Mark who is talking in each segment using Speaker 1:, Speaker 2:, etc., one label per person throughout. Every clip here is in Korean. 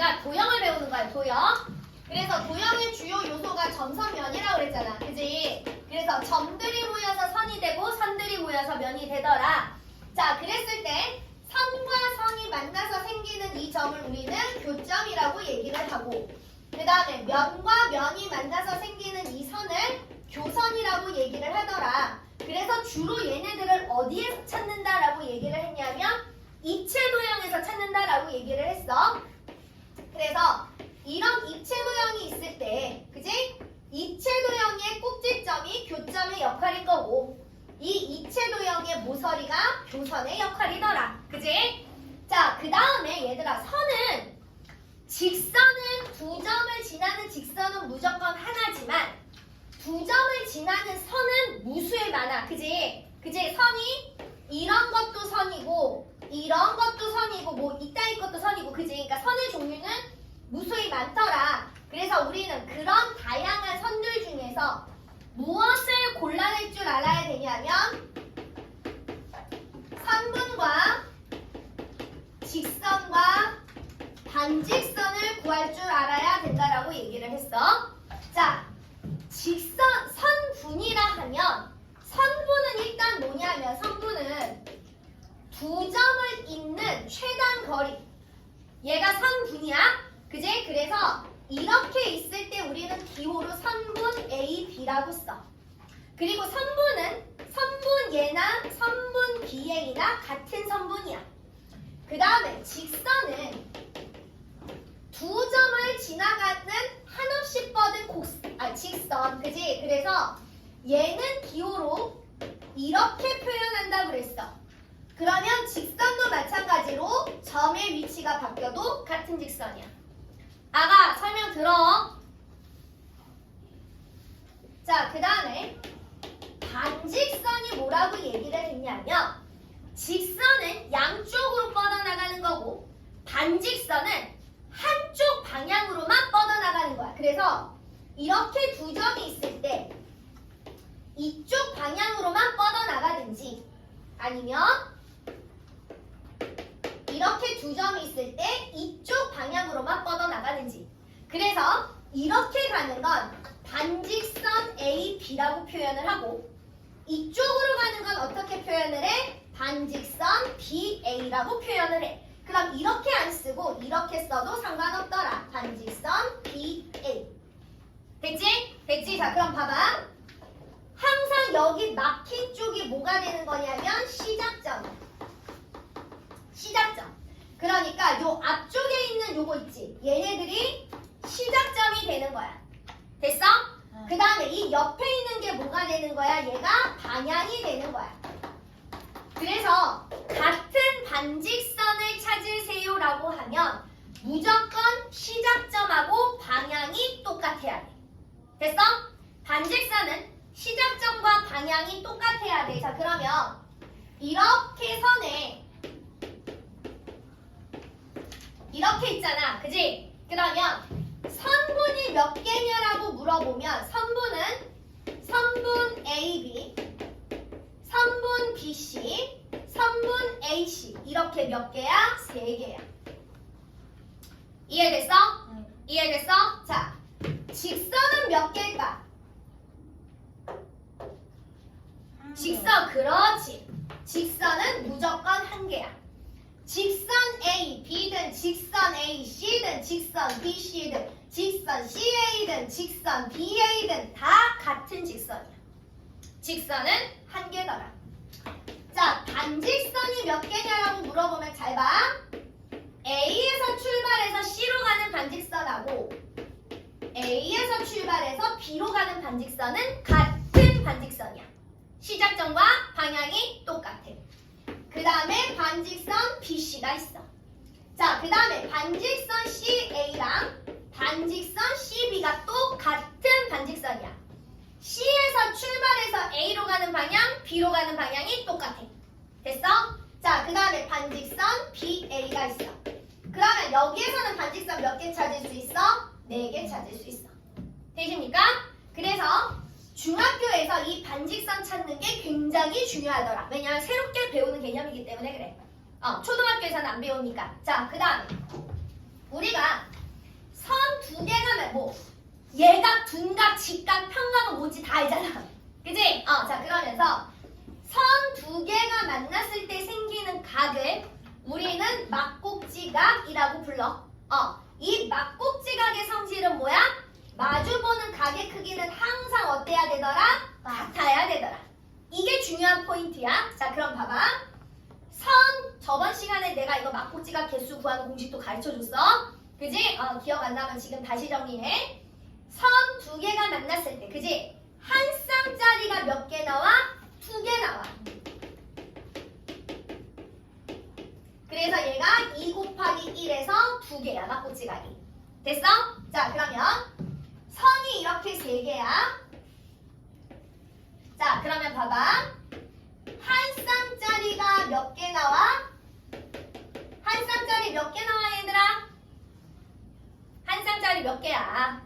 Speaker 1: 우리가 도형을 배우는 거야, 도형. 그래서 도형의 주요 요소가 점선면이라고 그랬잖아. 그지? 그래서 점들이 모여서 선이 되고 선들이 모여서 면이 되더라. 자, 그랬을 때 선과 선이 만나서 생기는 이 점을 우리는 교점이라고 얘기를 하고, 그 다음에 면과 면이 만나서 생기는 이 선을 교선이라고 얘기를 하더라. 그래서 주로 얘네들을 어디에서 찾는다라고 얘기를 했냐면 입체 도형에서 찾는다라고 얘기를 했어. 그래서 이런 입체 도형이 있을 때, 그지? 입체 도형의 꼭지점이 교점의 역할인 거고, 이 입체 도형의 모서리가 교선의 역할이더라. 그지? 자, 그 다음에 얘들아, 선은 직선은 두 점을 지나는 직선은 무조건 하나지만 두 점을 지나는 선은 무수히 많아. 그지? 그지? 선이 이런 것도 선이고 이런 것도 선이고 뭐 이따위 것도 선이고, 그지? 그러니까 선의 종류는 무수히 많더라. 그래서 우리는 그런 다양한 선들 중에서 무엇을 골라낼 줄 알아야 되냐면 선분과 직선과 반직선을 구할 줄 알아야 된다라고 얘기를 했어. 자, 직선, 선분이라 하면 선분은 일단 뭐냐면 선분은 두 점을 잇는 최단 거리, 얘가 선분이야. 그지? 그래서 이렇게 있을 때 우리는 기호로 선분 A, B라고 써. 그리고 선분은 선분 얘나 선분 BA나 같은 선분이야. 그 다음에 직선은 두 점을 지나가는 한없이 뻗은 직선. 그지? 그래서 얘는 기호로 이렇게 표현한다고 그랬어. 그러면 직선도 마찬가지로 점의 위치가 바뀌어도 같은 직선이야. 아가 설명 들어. 자, 그 다음에 반직선이 뭐라고 얘기를 했냐면 직선은 양쪽으로 뻗어나가는 거고 반직선은 한쪽 방향으로만 뻗어나가는 거야. 그래서 이렇게 두 점이 있을 때 이쪽 방향으로만 뻗어나가든지 아니면 이렇게 두 점이 있을 때 이쪽 방향으로만 뻗어나가는지. 그래서 이렇게 가는 건 반직선 A, B라고 표현을 하고 이쪽으로 가는 건 어떻게 표현을 해? 반직선 BA라고 표현을 해. 그럼 이렇게 안 쓰고 이렇게 써도 상관없더라. 반직선 BA. 됐지? 됐지? 자, 그럼 봐봐. 항상 여기 막힌 쪽이 뭐가 되는 거냐면 시작점. 시작점. 그러니까 요 앞쪽에 있는 요거 있지? 얘네들이 시작점이 되는 거야. 됐어? 그 다음에 이 옆에 있는 게 뭐가 되는 거야? 얘가 방향이 되는 거야. 그래서 같은 반직선을 찾으세요라고 하면 무조건 시작점하고 방향이 똑같아야 돼. 됐어? 반직선은 시작점과 방향이 똑같아야 돼. 자, 그러면 이렇게 선에 이렇게 있잖아. 그지? 그러면 선분이 몇 개냐라고 물어보면 선분 AB, 선분 BC, 선분 AC 이렇게 몇 개야? 3개야. 이해됐어? 이해됐어? 자, 직선은 몇 개일까? 직선, 그렇지. 직선은 무조건 1개야. 직선 A, B든 직선 A, C든 직선 B, C든 직선 CA든 직선 BA든 다 같은 직선이야. 직선은 1개더라. 자, 반직선이 몇 개냐라고 물어보면 잘 봐. A에서 출발해서 C로 가는 반직선하고 A에서 출발해서 B로 가는 반직선은 같은 반직선이야. 시작점과 방향이 똑같아. 그 다음에 반직선 BC가 있어. 자, 그 다음에 반직선 CA랑 반직선 CB가 또 같은 반직선이야. C에서 출발해서 A로 가는 방향, B로 가는 방향이 똑같아. 됐어? 자, 그 다음에 반직선 BA가 있어. 그러면 여기에서는 반직선 몇 개 찾을 수 있어? 4개 찾을 수 있어. 되십니까? 그래서 중학교에서 이 반직선 찾는 게 굉장히 중요하더라. 왜냐하면 새롭게 배우는 개념이기 때문에 그래. 초등학교에서는 안 배우니까. 자, 그 다음에 우리가 선 두 개가 뭐 예각, 둔각, 직각, 평각은 뭔지 다 알잖아. 그지? 자 그러면서 선 두 개가 만났을 때 생기는 각을 우리는 막곡지각이라고 불러. 이 막곡지각의 성질은 뭐야? 마주보는 각의 크기는 항상 어때야 되더라? 같아야 되더라. 이게 중요한 포인트야. 자 그럼 봐봐. 선 저번 시간에 내가 이거 막곡지각 개수 구하는 공식도 가르쳐줬어. 그지? 기억 안 나면 지금 다시 정리해. 선 두 개가 만났을 때, 그지? 한 쌍짜리가 몇 개 나와? 두 개 나와. 그래서 얘가 2 곱하기 1에서 두 개야, 막고지각이. 됐어? 자, 그러면 선이 이렇게 세 개야. 자, 그러면 봐봐. 한 쌍짜리가 몇 개 나와? 한 쌍짜리 몇 개 나와, 얘들아? 한 쌍짜리 몇 개야?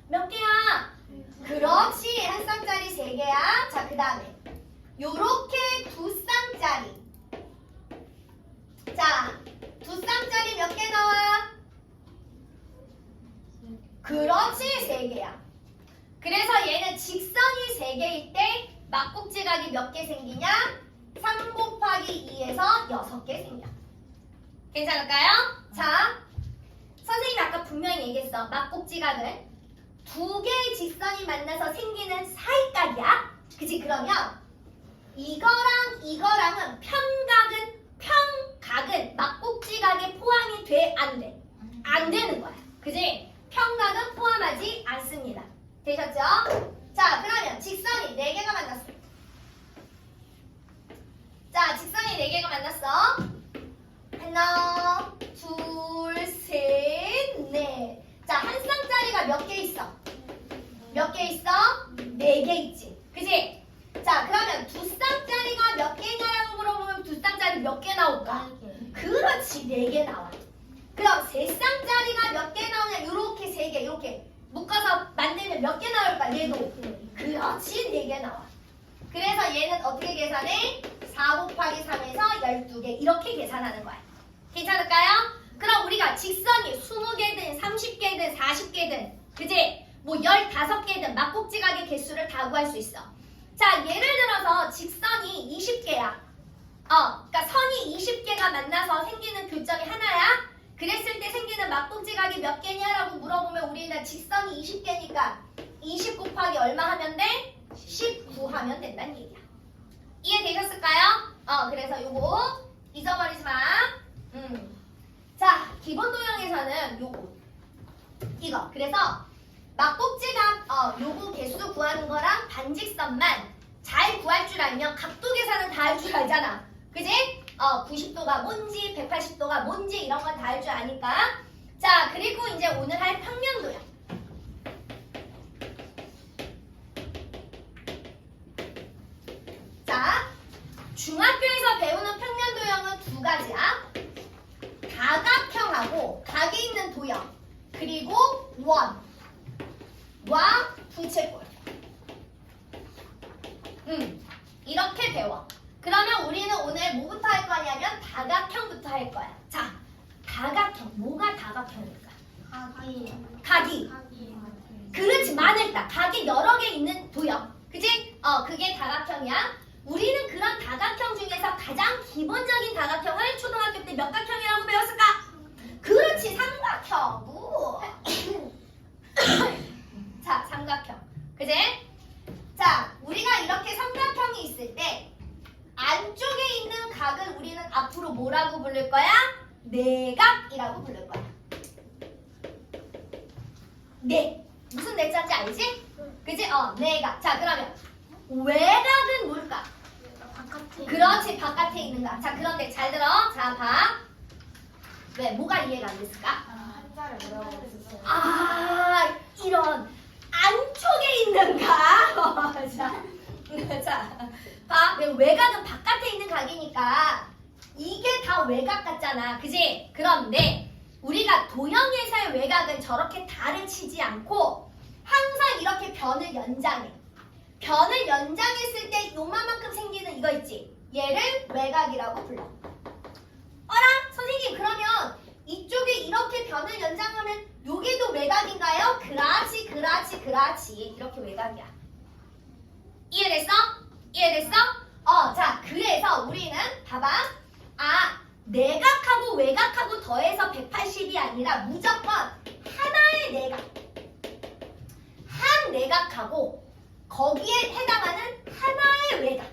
Speaker 1: 몇 개야? 그렇지. 한 쌍짜리 세 개야. 자, 그 다음에 요렇게 두 쌍짜리. 자, 두 쌍짜리 몇 개 나와? 그렇지. 세 개야. 그래서 얘는 직선이 세 개일 때 막곡지각이 몇 개 생기냐? 3 곱하기 2에서 6개 생겨. 괜찮을까요? 자, 선생님이 아까 분명히 얘기했어. 막곡지각은 두 개의 직선이 만나서 생기는 사이각이야. 그치? 그러면 이거랑 이거랑은 평각은 막곡지각에 포함이 돼? 안 돼? 안 되는 거야. 그치? 평각은 포함하지 않습니다. 되셨죠? 자, 그러면 직선이 4개가 만났어. 자, 직선이 4개가 만났어. 하나, 둘, 셋, 넷. 자, 한 쌍짜리가 몇 개 있어? 몇 개 있어? 4개 있지. 그치? 자, 그러면 두 쌍짜리가 몇 개냐라고 물어보면 두 쌍짜리 몇 개 나올까? 그렇지, 4개 나와. 그럼 세 쌍짜리가 몇 개 나오냐? 요렇게 3개, 요렇게 묶어서 만들면 몇 개 나올까? 얘도. 그렇지, 4개 나와. 그래서 얘는 어떻게 계산해? 4 곱하기 3에서 12개. 이렇게 계산하는 거야. 괜찮을까요? 그럼 우리가 직선이 20개든 30개든 40개든 그지? 뭐 15개든 막곡지각의 개수를 다 구할 수 있어. 자, 예를 들어서 직선이 20개야. 그러니까 선이 20개가 만나서 생기는 교점이 하나야. 그랬을 때 생기는 막곡지각이 몇 개냐라고 물어보면 우리는 직선이 20개니까 20 곱하기 얼마 하면 돼? 19 하면 된다는 얘기야. 이해되셨을까요? 그래서 요거 잊어버리지 마. 자, 기본 도형에서는 요거 이거. 그래서 막곡지각 요거 개수 구하는 거랑 반직선만 잘 구할 줄 알면 각도 계산은 다 할 줄 알잖아. 그지? 90도가 뭔지 180도가 뭔지 이런 건 다 할 줄 아니까. 자, 그리고 이제 오늘 할 평면 도형. 자, 중학교에서 배우는 평면 도형은 두 가지야. 다각형하고 각이 있는 도형, 그리고 원과 부채꼴. 이렇게 배워. 그러면 우리는 오늘 뭐부터 할 거냐면 다각형부터 할 거야. 자, 다각형. 뭐가 다각형일까? 각이. 그렇지, 많을다. 각이 여러 개 있는 도형. 그치? 그게 다각형이야. 우리는 그런 다각형 중에서 가장 기본적인 다각형을 초등학교 때 몇 각형이라고 배웠을까? 그렇지, 삼각형. 자, 삼각형. 그지? 자, 우리가 이렇게 삼각형이 있을 때 안쪽에 있는 각을 우리는 앞으로 뭐라고 부를 거야? 내각이라고 부를 거야. 네. 무슨 내자인지 알지? 그지? 내각. 자, 그러면 외각은 뭘까? 그렇지, 바깥에 있는 각. 자, 그런데 잘 들어. 자, 봐. 왜? 뭐가 이해가 안 됐을까?
Speaker 2: 한자를 뭐라고 했었어요?
Speaker 1: 이런 안쪽에 있는 각. 자, 봐. 외각은 바깥에 있는 각이니까 이게 다 외각 같잖아. 그지? 그런데 우리가 도형에서의 외각은 저렇게 달을 치지 않고 항상 이렇게 변을 연장해. 변을 연장했을 때 요만큼 생기는 이거 있지? 얘를 외각이라고 불러. 선생님, 그러면 이쪽에 이렇게 변을 연장하면 여기도 외곽인가요? 그렇지, 그렇지, 그렇지. 이렇게 외곽이야. 이해됐어? 이해됐어? 자, 그래서 우리는 봐봐. 내각하고 외곽하고 더해서 180이 아니라 무조건 하나의 내각. 한 내각하고 거기에 해당하는 하나의 외곽.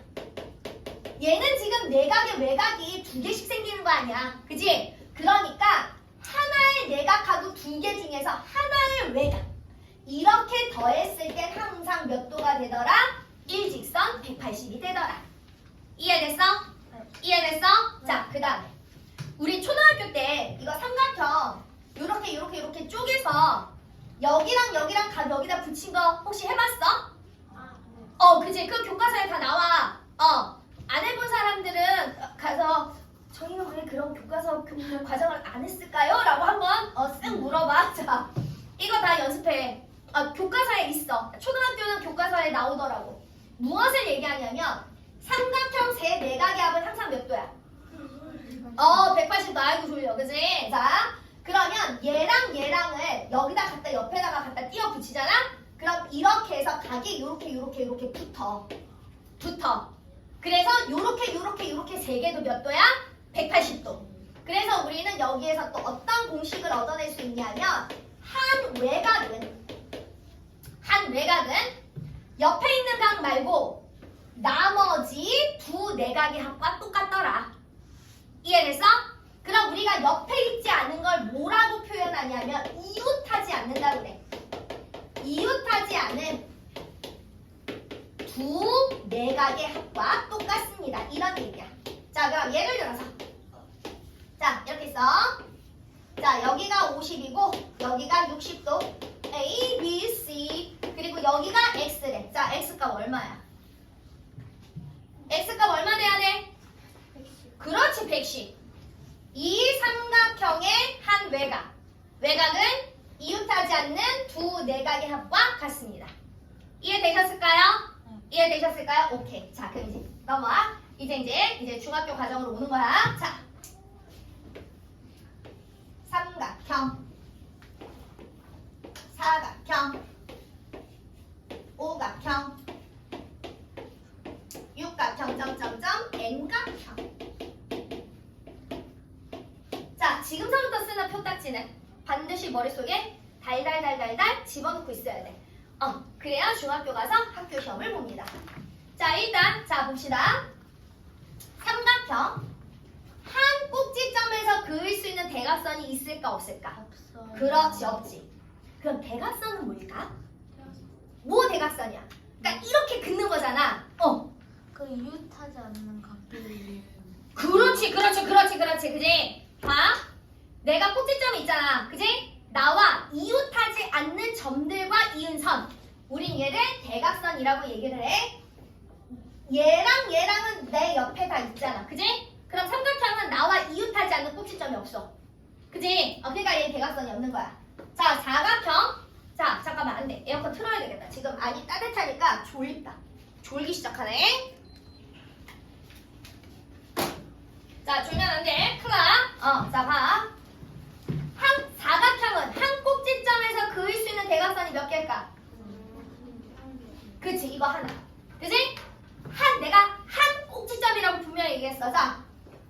Speaker 1: 얘는 지금 내각의 외곽이 2개씩 생기는 거 아니야. 그지? 그러니까 하나의 내각하고 2개 중에서 하나의 외곽. 이렇게 더했을 땐 항상 몇 도가 되더라? 일직선 180이 되더라. 이해됐어? 이해됐어? 자, 그 다음에 우리 초등학교 때 이거 삼각형 이렇게 쪼개서 여기랑 여기다 붙인 거 혹시 해봤어? 그지? 그 교과서에 다 나와. 안 해본 사람들은 가서 저희는 왜 그런 교과서 과정을 안 했을까요? 라고 한번 쓱 물어봐. 자, 이거 다 연습해. 교과서에 있어. 초등학교는 교과서에 나오더라고. 무엇을 얘기하냐면 삼각형 세 내각의 합은 항상 몇 도야? 180도. 아이고 졸려. 그지? 자, 그러면 얘랑을 여기다 갖다 옆에다가 갖다 띄워 붙이잖아? 그럼 이렇게 해서 각이 요렇게 붙어. 그래서 요렇게 세 개도 몇 도야? 180도. 그래서 우리는 여기에서 또 어떤 공식을 얻어낼 수 있냐면 한 외곽은 옆에 있는 각 말고 나머지 두 내각의 합과 똑같더라. 이해됐어? 그럼 우리가 옆에 있지 않은 걸 뭐라고 표현하냐면 이웃하지 않는다 그래. 이웃하지 않은 두 내각의 합과 똑같습니다. 이런 얘기야. 자, 그럼 예를 들어서 자, 이렇게 써. 자, 여기가 50이고 여기가 60도. A, B, C 그리고 여기가 X래. 자, X값 얼마야? X값 얼마 돼야 돼?
Speaker 2: 110.
Speaker 1: 그렇지, 110. 이 삼각형의 한 외곽은 이웃하지 않는 두 내각의 합과 같습니다. 이해되셨을까요? 이해되셨을까요? 오케이. 자, 그럼 이제 넘어와. 이제 중학교 과정으로 오는 거야. 자, 삼각형, 사각형, 오각형, 육각형, N각형. 자, 지금서부터 쓰는 표딱지는 반드시 머릿속에 달달달달달 집어넣고 있어야 돼. 그래야 중학교 가서 학교 시험을 봅니다. 자, 일단 자 봅시다. 삼각형 한 꼭지점에서 그을 수 있는 대각선이 있을까 없을까?
Speaker 2: 없어.
Speaker 1: 그렇지, 없지. 그럼 대각선은 뭘까? 뭐 대각선이야? 그러니까 이렇게 긋는 거잖아.
Speaker 2: 그 이웃하지 않는 각들이.
Speaker 1: 그렇지. 그지? 봐. 내가 꼭지점이 있잖아. 그지? 나와 이웃하지 않는 점들과 이은 선. 우린 얘를 대각선이라고 얘기를 해. 얘랑은 내 옆에 다 있잖아. 그지? 그럼 삼각형은 나와 이웃하지 않는 꼭지점이 없어. 그지? 그러니까 얘 대각선이 없는 거야. 자, 사각형. 자, 잠깐만, 안 돼. 에어컨 틀어야 되겠다. 지금 안이 따뜻하니까 졸립다. 졸기 시작하네. 자, 졸면 안 돼. 큰일 나. 자, 봐. 사각형은 한 꼭지점에서 그을 수 있는 대각선이 몇 개일까? 그치, 이거 하나. 그지? 내가 한 꼭지점이라고 분명히 얘기했어. 자,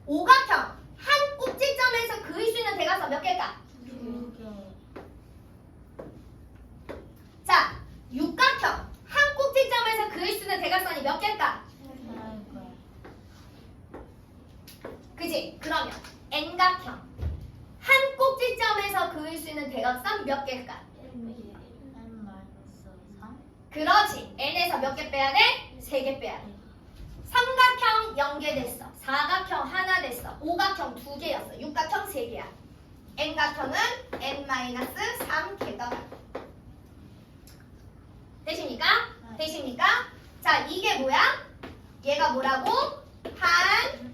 Speaker 1: 오각형. 한 꼭지점에서 그을 수 있는 대각선 몇 개일까?
Speaker 2: 2개.
Speaker 1: 자, 육각형. 한 꼭지점에서 그을 수 있는 대각선이 몇 개일까?
Speaker 2: 3개.
Speaker 1: 그지? 그러면 N각형. 한 꼭지점에서 그을 수 있는 대각선 몇 개일까?
Speaker 2: N-3.
Speaker 1: 그렇지. N에서 몇 개 빼야 돼? 3개 빼야 돼. 삼각형 0개 됐어. 사각형 하나 됐어. 오각형 2개였어. 육각형 3개야. N각형은 N-3개더라. 되십니까? 되십니까? 자, 이게 뭐야? 얘가 뭐라고? 한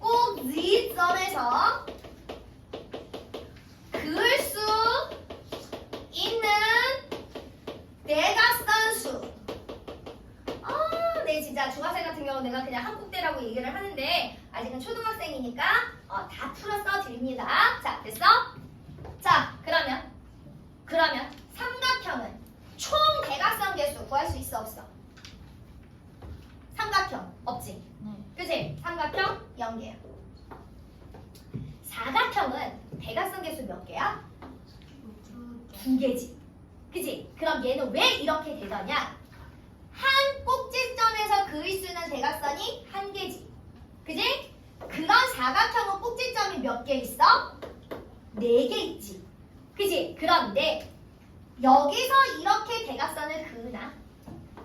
Speaker 1: 꼭지점에서 그을 수 있는 대각선 수. 네, 진짜 중학생 같은 경우는 내가 그냥 한국대라고 얘기를 하는데 아직은 초등학생이니까 다 풀어서 드립니다. 자, 됐어? 자, 그러면 삼각형은 총 대각선 개수 구할 수 있어 없어? 삼각형 없지?
Speaker 2: 네.
Speaker 1: 그치? 삼각형 0개야. 사각형은 대각선 개수 몇 개야? 2개지. 그치? 그럼 얘는 왜 이렇게 되더냐? 한 꼭지점에서 그을 수 있는 대각선이 1개지. 그치? 그런 사각형은 꼭지점이 몇 개 있어? 4개 있지. 그치? 그런데 여기서 이렇게 대각선을 그으나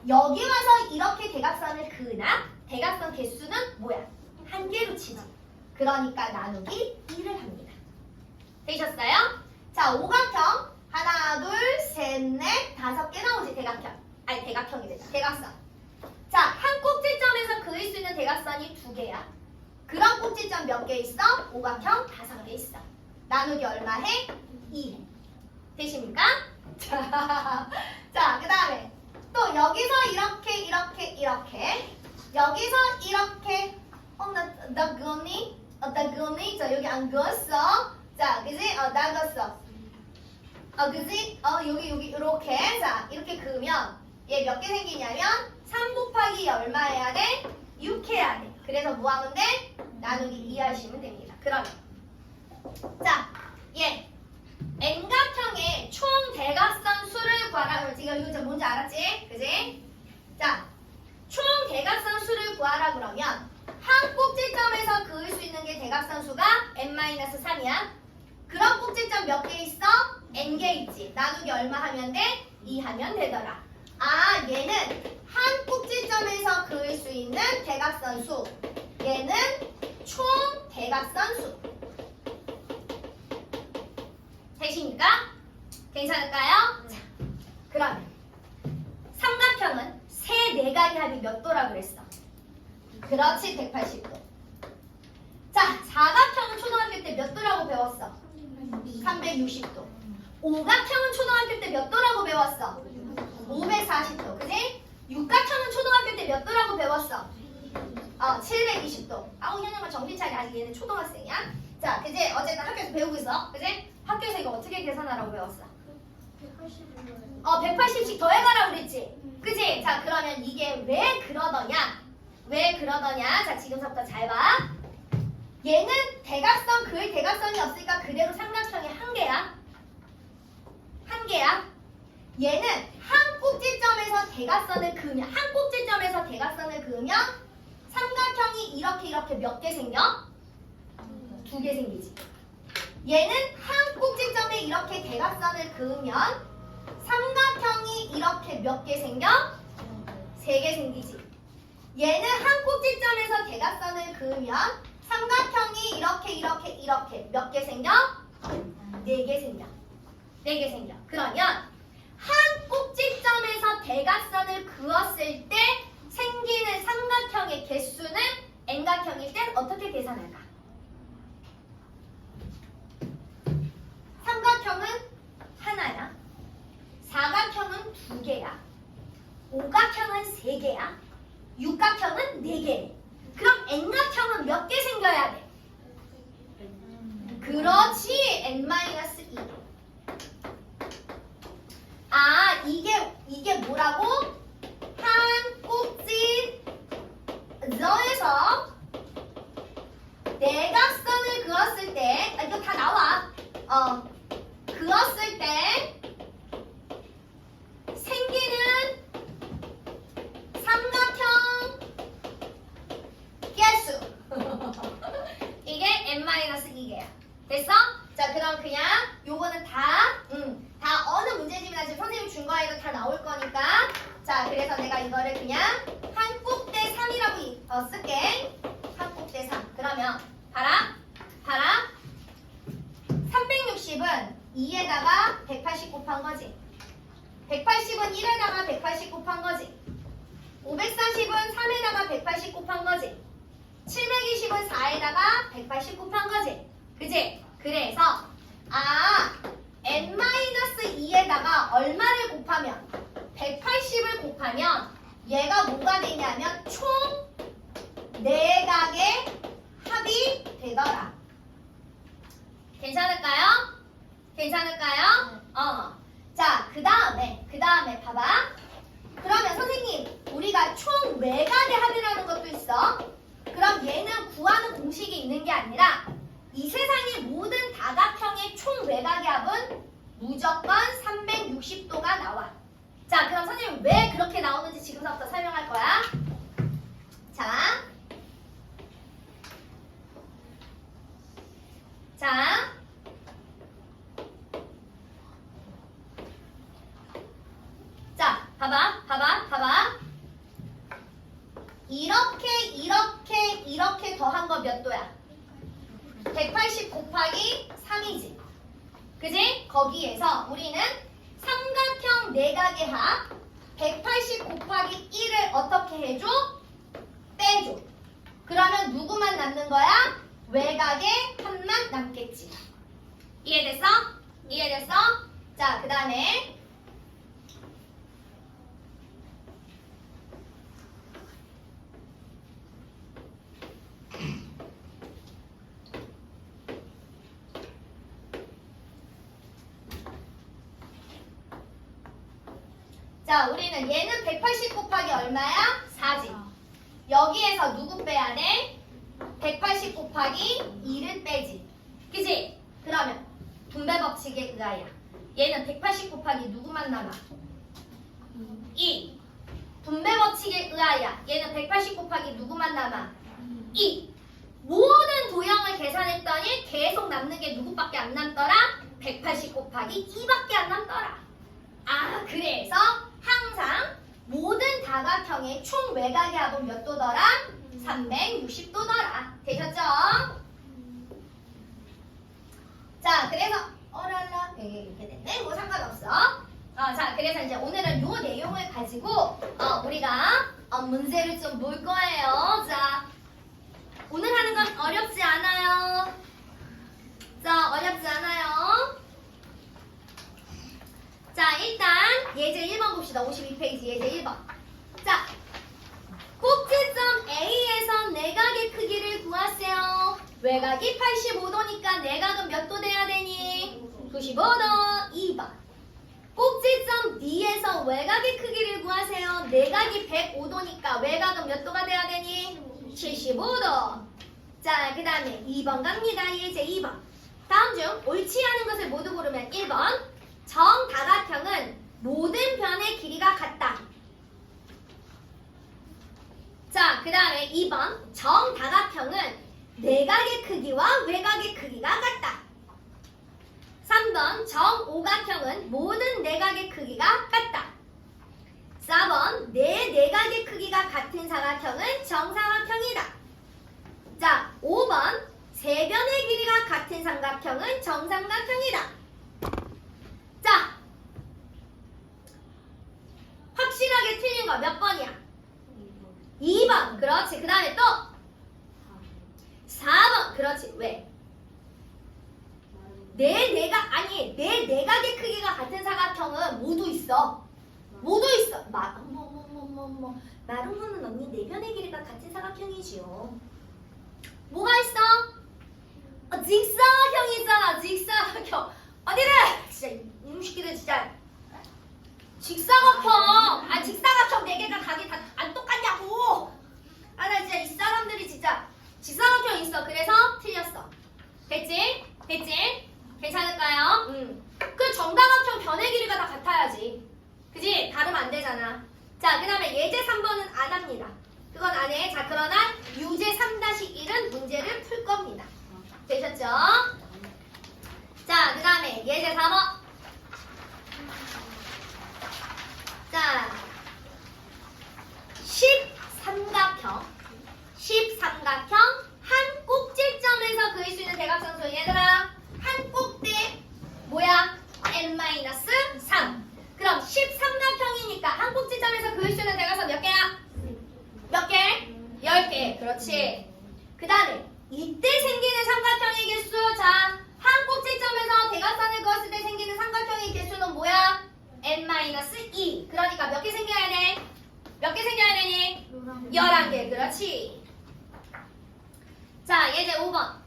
Speaker 1: 여기 와서 이렇게 대각선을 그으나 대각선 개수는 뭐야? 1개로 치지. 그러니까 나누기 1을 합니다. 되셨어요? 자, 오각형 하나, 둘, 셋, 넷, 5개 나오지. 대각형이 되죠. 대각선. 자, 한 꼭지점에서 그을 수 있는 대각선이 2개야. 그런 꼭지점 몇 개 있어? 오각형 5개 있어. 나누기 얼마 해? 2 해. 되십니까? 자, 그 다음에 또 여기서 이렇게 여기서 이렇게 나 그었니? 나 그었니? 자, 여기 안 그었어. 자, 그지? 나 그었어. 그지? 여기 이렇게. 자, 이렇게 그으면 얘 몇 개 생기냐면 3 곱하기 얼마 해야 돼? 6 해야 돼. 그래서 뭐 하면 돼? 나누기 2 하시면 됩니다. 그러면 자, 얘 N각형의 총 대각선 수를 구하라. 지금 이거 뭔지 알았지? 그지? 자, 총 대각선 수를 구하라 그러면 한 꼭지점에서 그을 수 있는 게 대각선 수가 n-3이야. 그런 꼭지점 몇 개 있어? n개 있지. 나누기 얼마 하면 돼? 2 하면 되더라. 아, 얘는 한 꼭지점에서 그을 수 있는 대각선 수. 얘는 총 대각선 수. 되십니까? 괜찮을까요? 자, 그러면 삼각형은 세 내각의 합이 몇 도라고 그랬어? 그렇지, 180도. 자, 사각형은 초등학교 때 몇 도라고 배웠어? 360도. 오각형은 초등학교 때 몇 도라고 배웠어? 540도. 그지? 육각형은 초등학교 때 몇 도라고 배웠어? 720도. 아우, 현영아 정신 차려. 아직 얘는 초등학생이야. 자, 그지? 어쨌든 학교에서 배우고 있어. 그지? 학교에서 이거 어떻게 계산하라고 배웠어? 180씩 더해가라고 그랬지? 그지? 자, 그러면 이게 왜 그러더냐? 왜 그러더냐? 자, 지금부터 잘 봐. 얘는 대각선, 그을 대각선이 없으니까 그대로 삼각형이 1개야. 1개야. 얘는 한 꼭지점에서 대각선을 그으면, 한 꼭지점에서 대각선을 그으면 삼각형이 이렇게 몇 개 생겨? 2개 생기지. 얘는 한 꼭지점에 이렇게 대각선을 그으면 삼각형이 이렇게 몇 개 생겨? 3개 생기지. 얘는 한 꼭지점에서 대각선을 그으면 삼각형이 이렇게 몇 개 생겨? 4개 생겨. 4개 생겨. 그러면 한 꼭지점에서 대각선을 그었을 때 생기는 삼각형의 개수는 N각형일 땐 어떻게 계산할까? 삼각형은 하나야. 사각형은 2개야. 오각형은 3개야. 육각형은 4개. 그럼 N각형은 몇 개 생겨야 돼? 그렇지. N-2개. 아, 이게 뭐라고? 한 꼭지점에서 대각선을 그었을 때, 이거 다 나와. 그었을 때 생기는 삼각형 개수. 이게 n-2개야. 됐어? 자, 그럼 그냥 요거는 다 어느 문제집이나 지금 선생님 준 거에도 다 나올 거니까. 자, 그래서 내가 이거를 그냥 한 꼭대 3이라고 쓸게. 한 꼭대 3. 그러면 봐라. 360은 2에다가 180 곱한 거지. 180은 1에다가 180 곱한 거지. 540은 3에다가 180 곱한 거지. 720은 4에다가 180 곱한 거지. 그지? 그래서 n-2에다가 얼마를 곱하면 180을 곱하면 얘가 뭐가 되냐면 총 내각의 합이 되더라. 괜찮을까요? 괜찮을까요? 자, 그 다음에 봐봐. 그러면 선생님, 우리가 총 외각의 합이라는 것도 있어. 그럼 얘는 구하는 공식이 있는 게 아니라 이 세상의 모든 다각형의 총 외각의 합은 무조건 360도가 나와. 자, 그럼 선생님 왜 그렇게 나오는지 지금부터 설명할 거야. 자, 봐봐. 이렇게 더한 거 몇 도야? 180 곱하기 3이지. 그지? 거기에서 우리는 삼각형 내각의 합 180 곱하기 1을 어떻게 해줘? 빼줘. 그러면 누구만 남는 거야? 외곽의 합만 남겠지. 이해됐어? 자, 그 다음에 자, 우리는 얘는 180 곱하기 얼마야? 4지. 여기에서 누구 빼야 돼? 180 곱하기 2를 빼지. 그치? 그러면 분배 법칙에 의하여 얘는 180 곱하기 누구만 남아? 2. 분배 법칙에 의하여 얘는 180 곱하기 누구만 남아? 2. 모든 도형을 계산했더니 계속 남는 게 누구밖에 안 남더라? 180 곱하기 2밖에 안 남더라. 아, 그래서 항상 모든 다각형의 총 외곽의 합은 몇 도더라? 360도더라. 되셨죠? 자, 그래서 어랄라 이렇게 됐네. 뭐 상관없어. 자, 그래서 이제 오늘은 요 내용을 가지고 우리가 문제를 좀 볼 거예요. 자, 오늘 하는 건 어렵지 않아요. 자, 어렵지 않아요. 자, 일단 예제 1번 봅시다. 52페이지 예제 1번. 자, 꼭지점 A에서 내각의 크기를 구하세요. 외곽이 85도니까 내각은 몇 도 돼야 되니? 95도. 2번. 꼭지점 D에서 외곽의 크기를 구하세요. 내각이 105도니까 외곽은 몇 도가 돼야 되니? 75도. 자, 그 다음에 2번 갑니다. 예제 2번. 다음 중 옳지 않은 것을 모두 고르면 1번. 정다각형은 모든 변의 길이가 같다. 자, 그 다음에 2번. 정다각형은 내각의 크기와 외곽의 크기가 같다. 3번. 정오각형은 모든 내각의 크기가 같다. 4번. 네 내각의 크기가 같은 사각형은 정사각형이다. 자, 5번. 세 변의 길이가 같은 삼각형은 정삼각형이다. 자, 확실하게 틀린 거 몇 번이야? 2번. 그렇지. 그 다음에 또 4번. 그렇지. 왜? 네 내각의 크기가 같은 사각형은 모두 있어. 마루모는 언니 네 변의 길이가 같은 사각형이지요. 뭐가 있어? 직사각형이 있잖아. 직사각형. 어디래? 진짜 이놈시키들 진짜. 직사각형. 직사각형 4개가 각이 다 안 똑같냐고. 나 진짜 이 사람들이 진짜. 직사각형 있어. 그래서 틀렸어. 됐지? 괜찮을까요? 그 정다각형 변의 길이가 다 같아야지. 그지? 다르면 안 되잖아. 자, 그 다음에 예제 3번은 안 합니다. 그건 안 해. 자, 그러나 유제 3-1은 문제를 풀 겁니다. 되셨죠? 자, 그 다음에 예제 4번. 자, 10삼각형 한 꼭지점에서 그릴 수 있는 대각선수. 얘들아, 한 꼭지 뭐야? n-3. 그럼 10삼각형이니까 한 꼭지점에서 그릴 수 있는 대각선 몇 개야? 몇 개? 10개. 그렇지. 그 다음에 이때 생기는 삼각형의 개수. 자, 한 꼭지점에서 대각선을 그었을 때 생기는 삼각형의 개수는 뭐야? n-2. 그러니까 몇 개 생겨야 돼? 몇 개 생겨야 되니?
Speaker 2: 11개.
Speaker 1: 11개. 그렇지. 자, 이제 5번.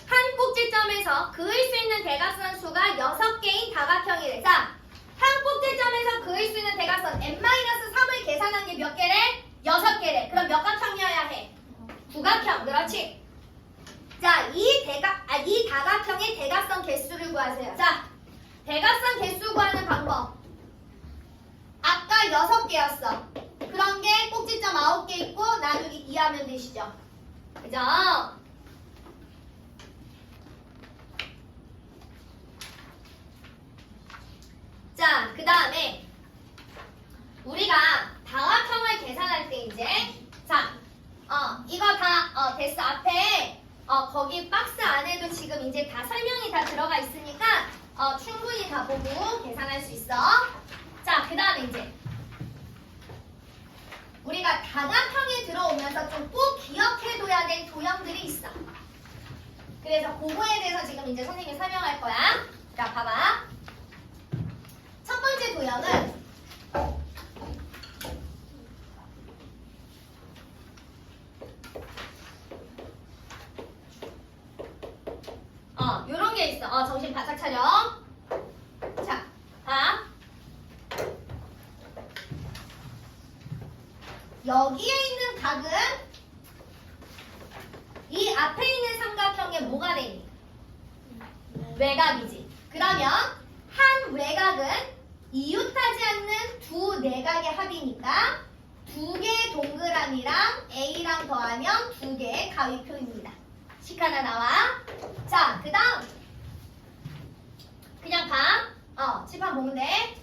Speaker 1: 한 꼭지점에서 그을 수 있는 대각선 수가 6개인 다각형이래. 자, 한 꼭지점에서 그을 수 있는 대각선 n-3을 계산한 게 몇 개래? 6개래. 그럼 몇 각형이어야 해? 구각형. 그렇지. 자, 이 다각형의 대각선 개수를 구하세요. 자, 대각선 개수 구하는 방법. 아까 6개였어. 그런 게 꼭지점 9개 있고 나누기 2 하면 되시죠. 그죠? 자, 그 다음에 우리가 다각형을 계산할 때 이제 자, 이거 다 됐어. 앞에 거기 박스 안에도 지금 이제 다 설명이 다 들어가 있으니까 충분히 다 보고 계산할 수 있어. 자, 그 다음에 이제 우리가 다각형에 들어오면서 좀 꼭 기억해둬야 될 도형들이 있어. 그래서 그거에 대해서 지금 이제 선생님이 설명할 거야. 자, 봐봐. 첫 번째 도형은 요런 게 있어. 정신 바짝 차려. 자, 봐. 여기에 있는 각은 이 앞에 있는 삼각형의 뭐가 되니? 외곽이지. 그러면 한 외곽은 이웃하지 않는 두 내각의 합이니까 두 개의 동그라미랑 A랑 더하면 두 개의 가위표입니다. 식 하나 나와. 자, 그 다음 그냥 봐. 칠판 보면 돼.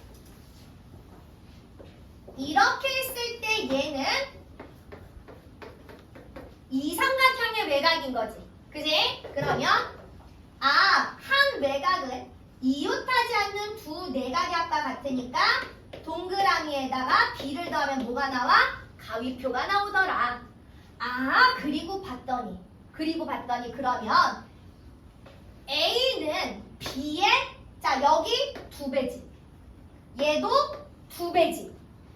Speaker 1: 이렇게 했을 때 얘는 이 삼각형의 외곽인 거지. 그지? 그러면 한 외곽은 이웃하지 않는 두 내각의 합과 같으니까 동그라미에다가 B를 더하면 뭐가 나와? 가위표가 나오더라. 그리고 봤더니 그러면 A는 B의 자, 여기 2배지. 얘도 2배지.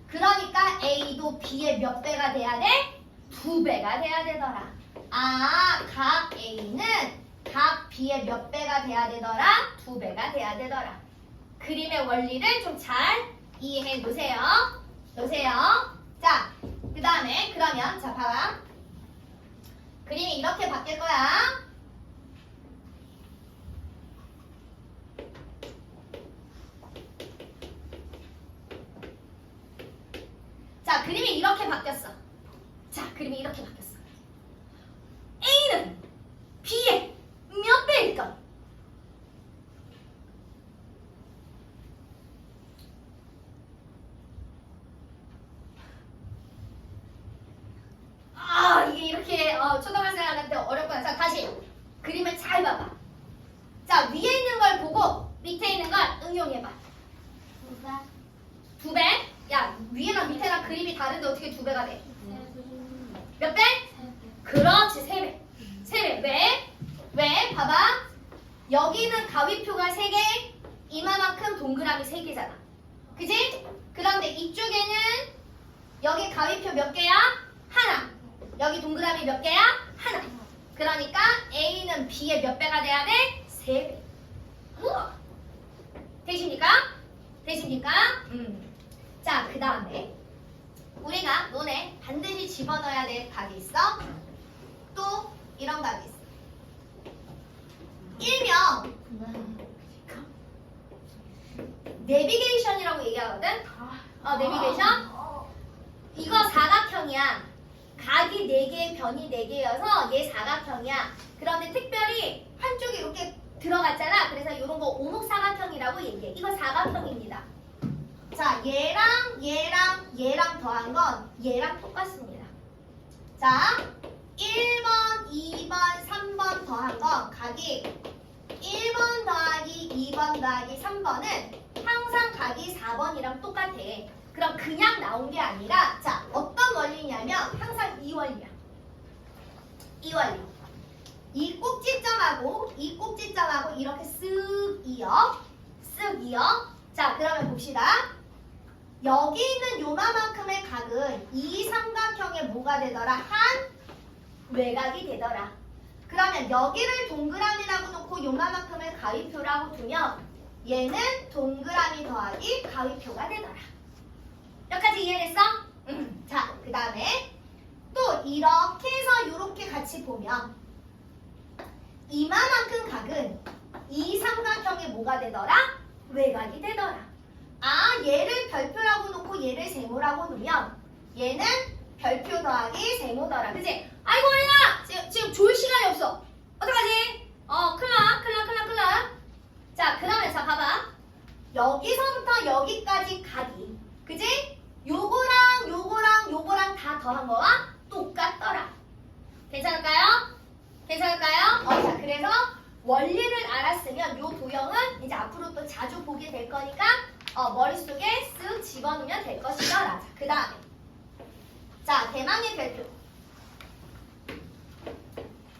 Speaker 1: 그러니까 A도 B의 몇 배가 돼야 돼? 2배가 돼야 되더라. 각 A는 각 B의 몇 배가 돼야 되더라? 2배가 돼야 되더라. 그림의 원리를 좀 잘 이해해 놓으세요. 자, 그 다음에 그러면 자, 봐봐. 그림이 이렇게 바뀔 거야. 자, 그림이 이렇게 바뀌었어. A는 B의 몇 배일까? 이게 이렇게 초등학생한테 어렵구나. 자, 다시 그림을 잘 봐봐. 자, 위에 있는 걸 보고 밑에 있는 걸 응용해봐. 2배? 야, 위에랑 밑에랑 그림이 다른데 어떻게 2배가 돼? 몇 배? 그렇지, 3배. 3배. 왜? 봐봐. 여기는 가위표가 3개, 이마만큼 동그라미 3개잖아. 그지? 그런데 이쪽에는 여기 가위표 몇 개야? 하나. 여기 동그라미 몇 개야? 하나. 그러니까 A는 B의 몇 배가 돼야 돼? 3배. 우와. 되십니까? 자, 그 다음에 우리가 눈에 반드시 집어넣어야 될 각이 있어. 또 이런 각이 있어. 일명 내비게이션이라고 얘기하거든. 내비게이션. 이거 사각형이야. 각이 4개, 변이 4개여서 얘 사각형이야. 그런데 특별히 한쪽이 이렇게 들어갔잖아. 그래서 이런 거 오목사각형이라고 얘기해. 이거 사각형입니다. 자, 얘랑 더한 건 얘랑 똑같습니다. 자, 1번, 2번, 3번 더한 건 각이 1번 더하기 2번 더하기 3번은 항상 각이 4번이랑 똑같아. 그럼 그냥 나온 게 아니라 자, 어떤 원리냐면 항상 이 원리야. 이 원리. 이 꼭지점하고 이렇게 쓱 이어. 자, 그러면 봅시다. 여기 있는 요만큼의 각은 이 삼각형의 뭐가 되더라? 한 외곽이 되더라. 그러면 여기를 동그라미라고 놓고 요만큼을 가위표라고 두면 얘는 동그라미 더하기 가위표가 되더라. 여기까지 이해됐어? 자, 그 다음에 또 이렇게 해서 이렇게 같이 보면 이만큼 각은 이 삼각형의 뭐가 되더라? 외곽이 되더라. 아, 얘를 별표라고 놓고 얘를 세모라고 놓으면 얘는 별표 더하기 세모더라. 그치? 아이고, 어린아! 지금 졸 시간이 없어. 어떡하지? 큰일 나. 자, 그 다음에 자, 봐봐. 여기서부터 여기까지 각이, 그치? 요거랑 다 더한 거와 똑같더라. 괜찮을까요? 자, 그래서 원리를 알았으면 요 도형은 이제 앞으로 또 자주 보게 될 거니까 머릿속에 쓱 집어넣으면 될 것이다. 그 다음에 자, 대망의 별표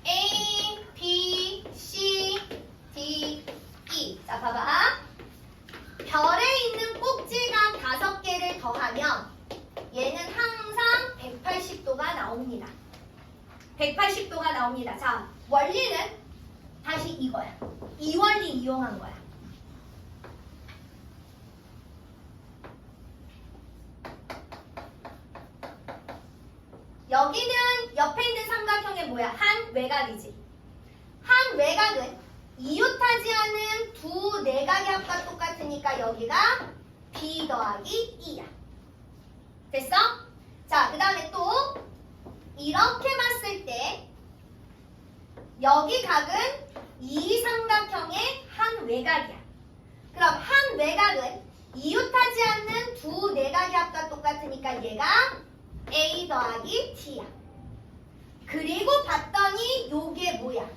Speaker 1: A, B, C, D, E. 자, 봐봐. 별에 있는 꼭지가 5개를 더하면 얘는 항상 180도가 나옵니다. 180도가 나옵니다. 자, 원리는 다시 이거야. 이 원리 이용한 거야. 여기는 옆에 있는 삼각형의 뭐야? 한 외곽이지. 한 외곽은 이웃하지 않은 두 내각의 합과 똑같으니까 여기가 B 더하기 E야. 됐어? 자, 그 다음에 또 이렇게 봤을 때 여기 각은 이 삼각형의 한 외곽이야. 그럼 한 외곽은 이웃하지 않는 두 내각의 합과 똑같으니까 얘가 A 더하기 T야. 그리고 봤더니 요게 뭐야?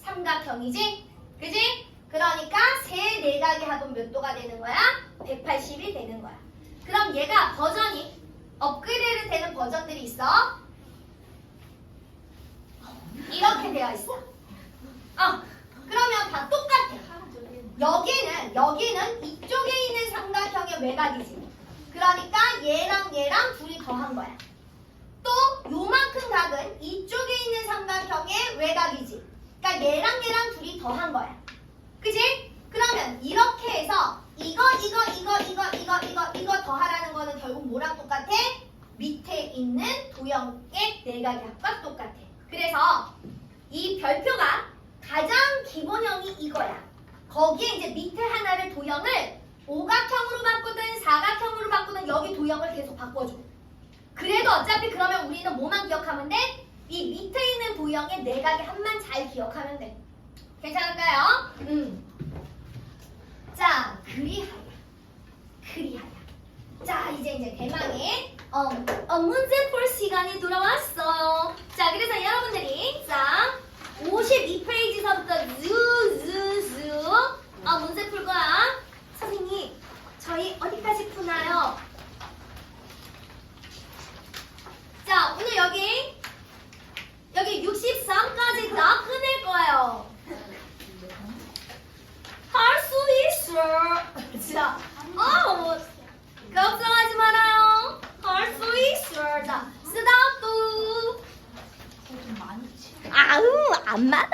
Speaker 1: 삼각형이지? 그지? 그러니까 세 내각의 합은 몇 도가 되는 거야? 180이 되는 거야. 그럼 얘가 버전이 업그레이드 되는 버전들이 있어. 이렇게 되어 있어. 그러면 다 똑같아. 여기는 이쪽에 있는 삼각형의 외곽이지. 그러니까 얘랑 둘이 더한 거야. 또 요만큼 각은 이쪽에 있는 삼각형의 외곽이지. 그러니까 얘랑 둘이 더한 거야. 그지? 그러면 이렇게 해서 이거 더하라는 거는 결국 뭐랑 똑같아? 밑에 있는 도형의 내각의 합과 똑같아. 그래서 이 별표가 가장 기본형이 이거야. 거기에 이제 밑에 하나를 도형을 오각형으로 바꾸든 사각형으로 바꾸든 여기 도형을 계속 바꿔줘. 그래도 어차피 그러면 우리는 뭐만 기억하면 돼? 이 밑에 있는 도형의 내각의 합만 잘 기억하면 돼. 괜찮을까요? 자, 그리하여. 자, 이제 대망의 문제 풀 시간이 돌아왔어요. 자, 그래서 여러분들이 자 52페이지서부터 즈즈즈 문제 풀 거야. 선생님, 저희 어디까지 푸나요? 자, 오늘 여기 63까지 다 끝낼 거예요. 할 수 있어. 자, 걱정하지 말아요. 할 수 있어. 자, 스탑도.
Speaker 2: 좀 많이 치.
Speaker 1: 아우, 안 맞아.